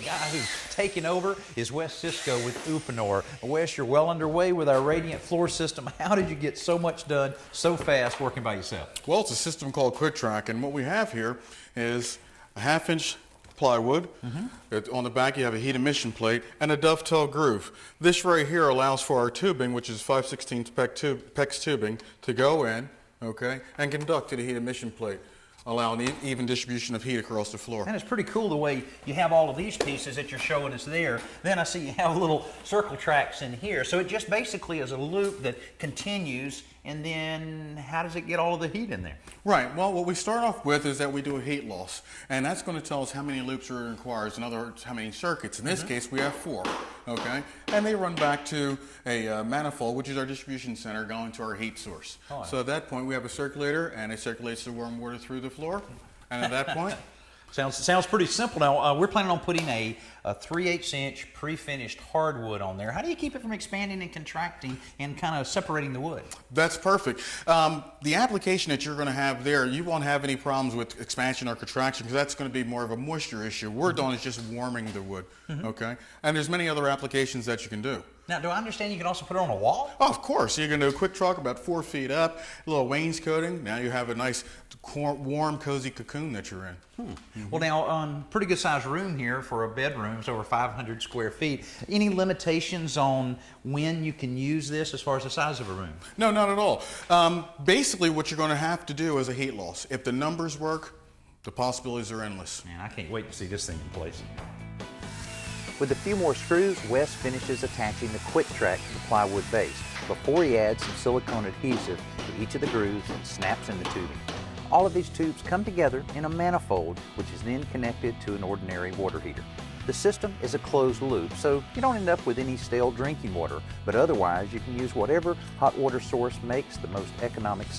guy who's taking over is Wes Cisco with Uponor. Wes, you're well underway with our radiant floor system. How did you get so much done so fast working by yourself? Well, it's a system called Quick Track, and what we have here is a 1/2-inch plywood. On the back you have a heat emission plate and a dovetail groove. This right here allows for our tubing, which is 5/16 PEX tubing, to go in, okay, and conduct to the heat emission plate, allowing even distribution of heat across the floor. And it's pretty cool the way you have all of these pieces that you're showing us there. Then I see you have little circle tracks in here. So it just basically is a loop that continues, and then how does it get all of the heat in there? Right. Well, what we start off with is that we do a heat loss, and that's going to tell us how many loops it requires. In other words, how many circuits. In this case, we have 4. Okay, and they run back to a manifold, which is our distribution center, going to our heat source. Oh. So at that point, we have a circulator, and it circulates the warm water through the floor. And at that point, Sounds pretty simple. Now, we're planning on putting a 3/8-inch pre-finished hardwood on there. How do you keep it from expanding and contracting and kind of separating the wood? that's perfect. The application that you're going to have there, you won't have any problems with expansion or contraction because that's going to be more of a moisture issue. We're doing is just warming the wood, okay? And there's many other applications that you can do. Now, do I understand you can also put it on a wall? Oh, of course. You're going to do a quick truck about 4 feet up, a little wainscoting. Now you have a nice, warm, cozy cocoon that you're in. Well, now, pretty good sized room here for a bedroom. It's over 500 square feet. Any limitations on when you can use this as far as the size of a room? No, not at all. Basically, what you're going to have to do is a heat loss. If the numbers work, the possibilities are endless. Man, I can't wait to see this thing in place. With a few more screws, Wes finishes attaching the Quick Track to the plywood base before he adds some silicone adhesive to each of the grooves and snaps in the tubing. All of these tubes come together in a manifold, which is then connected to an ordinary water heater. The system is a closed loop, so you don't end up with any stale drinking water, but otherwise you can use whatever hot water source makes the most economic sense.